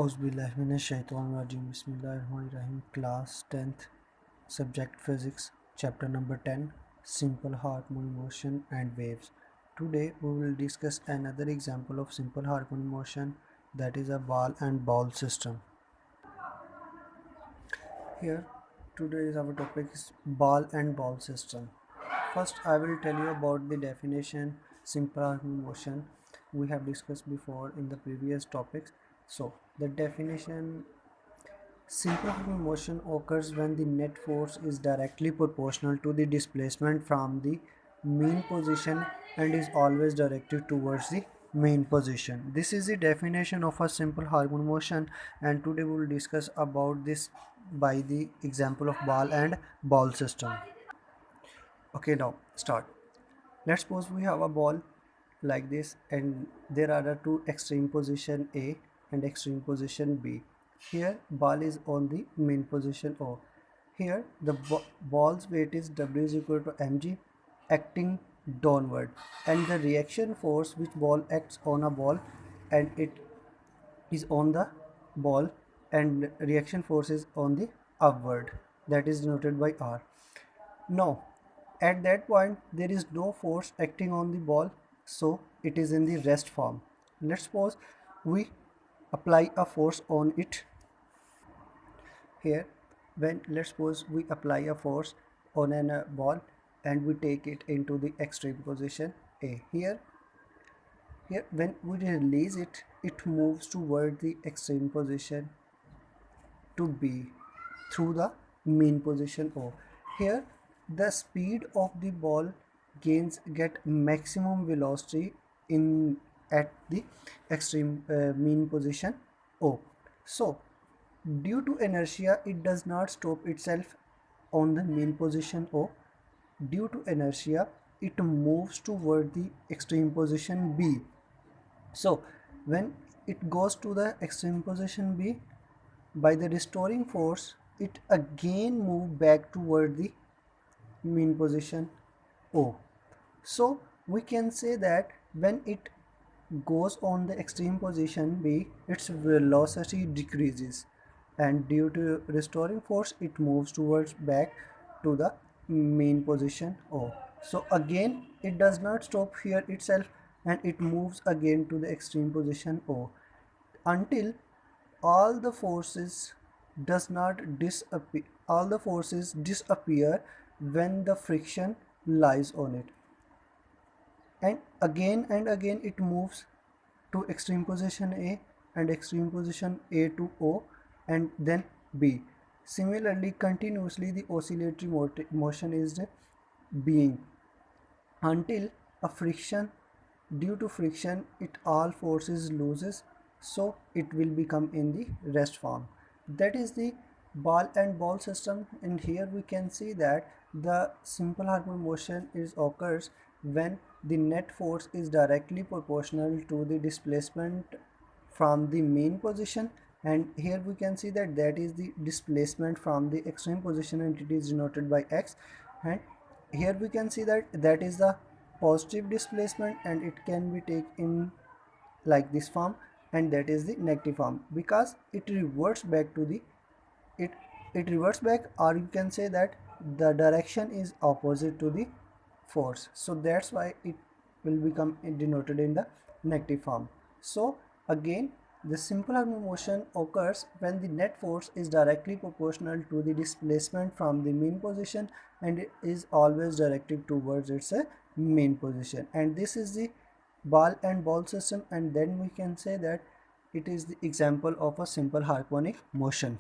Auzubillahiminash-shaytanir-rajim. Bismillahir-Rahmanir-Rahim. Class 10th, Subject Physics, Chapter number 10, Simple Harmonic Motion and Waves. Today we will discuss another example of simple harmonic motion, that is a ball and ball system. Here today is our topic is ball and ball system. First I will tell you about the definition simple harmonic motion we have discussed before in the previous topics. So the definition: simple harmonic motion occurs when the net force is directly proportional to the displacement from the mean position and is always directed towards the main position. This is the definition of a simple harmonic motion, and today we will discuss about this by the example of ball and ball system. Okay, now start. Let's suppose we have a ball like this, and there are the two extreme position A and extreme position B. Here ball is on the main position O. Here the ball's weight is W is equal to mg acting downward, and the reaction force which ball acts on a ball and it is on the ball, and reaction force is on the upward, that is denoted by R. Now at that point there is no force acting on the ball, so it is in the rest form. Let's suppose we apply a force on it. Here when let's suppose we apply a force on a ball and we take it into the extreme position A. Here when we release it, it moves toward the extreme position to B through the mean position O. Here the speed of the ball get maximum velocity in at the extreme mean position O. So due to inertia it does not stop itself on the mean position O. Due to inertia it moves toward the extreme position B. So when it goes to the extreme position B, by the restoring force it again move back toward the mean position O. So we can say that when it goes on the extreme position B, its velocity decreases, and due to restoring force it moves towards back to the main position O. So again it does not stop here itself, and it moves again to the extreme position O until all the forces does not disappear all the forces disappear when the friction lies on it, and again it moves to extreme position A and extreme position A to O and then B. Similarly continuously the oscillatory motion is being until a friction, due to friction it all forces loses, so it will become in the rest form. That is the ball and ball system, and here we can see that the simple harmonic motion is occurs when the net force is directly proportional to the displacement from the main position, and here we can see that that is the displacement from the extreme position and it is denoted by x, and here we can see that that is the positive displacement and it can be taken in like this form, and that is the negative form because it reverts back to the it it reverts back, or you can say that the direction is opposite to the force, so that's why it will become denoted in the negative form. So again the simple harmonic motion occurs when the net force is directly proportional to the displacement from the mean position and it is always directed towards its main position, and this is the ball and ball system, and then we can say that it is the example of a simple harmonic motion.